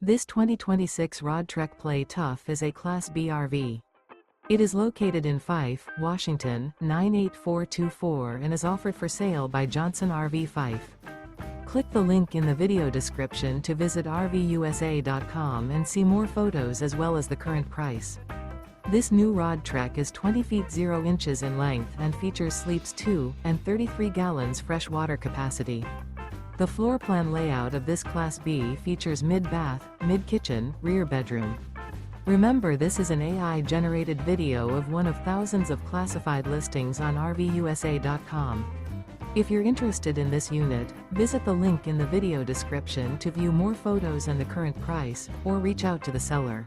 This 2026 Roadtrek Play Tuff is a Class B RV. It is located in Fife, Washington, 98424 and is offered for sale by Johnson RV Fife. Click the link in the video description to visit RVUSA.com and see more photos as well as the current price. This new Roadtrek is 20 feet 0 inches in length and features sleeps 2 and 33 gallons fresh water capacity. The floor plan layout of this Class B features mid-bath, mid-kitchen, rear bedroom. Remember, this is an AI-generated video of one of thousands of classified listings on RVUSA.com. If you're interested in this unit, visit the link in the video description to view more photos and the current price, or reach out to the seller.